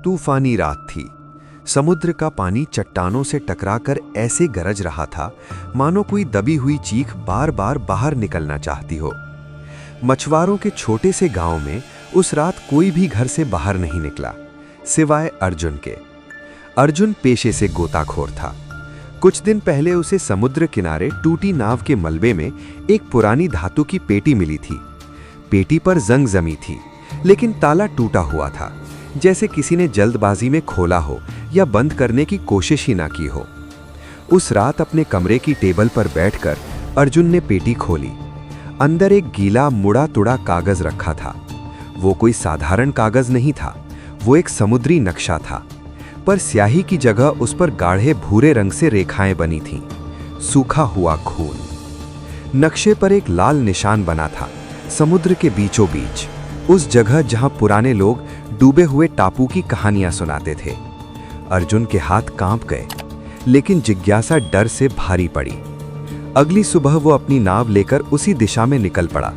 तूफानी रात थी। समुद्र का पानी चट्टानों से टकराकर ऐसे गरज रहा था मानो कोई दबी हुई चीख बार बार बाहर निकलना चाहती हो। मछुआरों के छोटे से गांव में उस रात कोई भी घर से बाहर नहीं निकला, सिवाय अर्जुन के। अर्जुन पेशे से गोताखोर था। कुछ दिन पहले उसे समुद्र किनारे टूटी नाव के मलबे में एक पुरानी धातु की पेटी मिली थी। पेटी पर जंग जमी थी, लेकिन ताला टूटा हुआ था, जैसे किसी ने जल्दबाजी में खोला हो या बंद करने की कोशिश ही ना की हो। उस रात अपने कमरे की टेबल पर बैठकर अर्जुन ने पेटी खोली। अंदर एक गीला मुड़ा तुड़ा कागज रखा था। वो कोई साधारण कागज नहीं था, वो एक समुद्री नक्शा था, पर स्याही की जगह उस पर गाढ़े भूरे रंग से रेखाएं बनी थीं, सूखा हुआ खून। नक्शे पर एक लाल निशान बना था, समुद्र के बीचों बीच, उस जगह जहां पुराने लोग डूबे हुए टापू की कहानियां सुनाते थे। अर्जुन के हाथ कांप गए, लेकिन जिज्ञासा डर से भारी पड़ी। अगली सुबह वो अपनी नाव लेकर उसी दिशा में निकल पड़ा।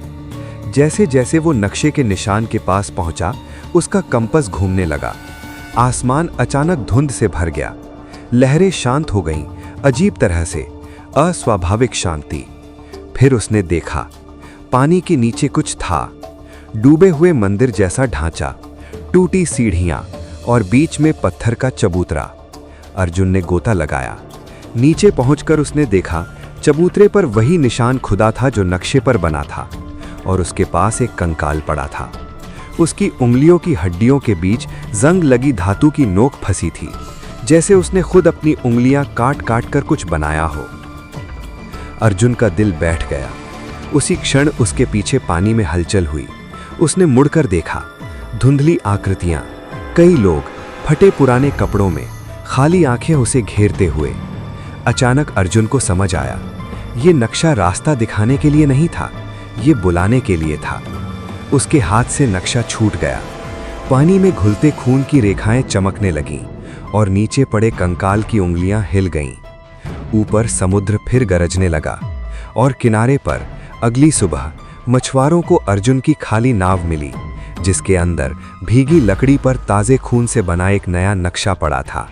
जैसे जैसे वो नक्शे के निशान के पास पहुंचा, उसका कंपस घूमने लगा। आसमान अचानक धुंध से भर गया। लहरें शांत हो गईं, अजीब तरह से, अस्वाभाविक शांति। फिर उसने देखा, पानी के नीचे कुछ था, डूबे हुए मंदिर जैसा ढांचा, टूटी सीढ़ियां और बीच में पत्थर का चबूतरा। अर्जुन ने गोता लगाया। नीचे पहुंचकर उसने देखा, चबूतरे पर वही निशान खुदा था जो नक्शे पर बना था, और उसके पास एक कंकाल पड़ा था। उसकी उंगलियों की हड्डियों के बीच जंग लगी धातु की नोक फंसी थी, जैसे उसने खुद अपनी उंगलियां काट काट कर कुछ बनाया हो। अर्जुन का दिल बैठ गया। उसी क्षण उसके पीछे पानी में हलचल हुई। उसने मुड़कर देखा, धुंधली आकृतियां, कई लोग फटे पुराने कपड़ों में, खाली आंखें उसे घेरते हुए। अचानक अर्जुन को समझ आया, ये नक्शा रास्ता दिखाने के लिए नहीं था, ये बुलाने के लिए था। उसके हाथ से नक्शा छूट गया। पानी में घुलते खून की रेखाएं चमकने लगीं और नीचे पड़े कंकाल की उंगलियां हिल गईं। ऊपर समुद्र फिर गरजने लगा और किनारे पर अगली सुबह मछुआरों को अर्जुन की खाली नाव मिली, जिसके अंदर भीगी लकड़ी पर ताजे खून से बना एक नया नक्शा पड़ा था।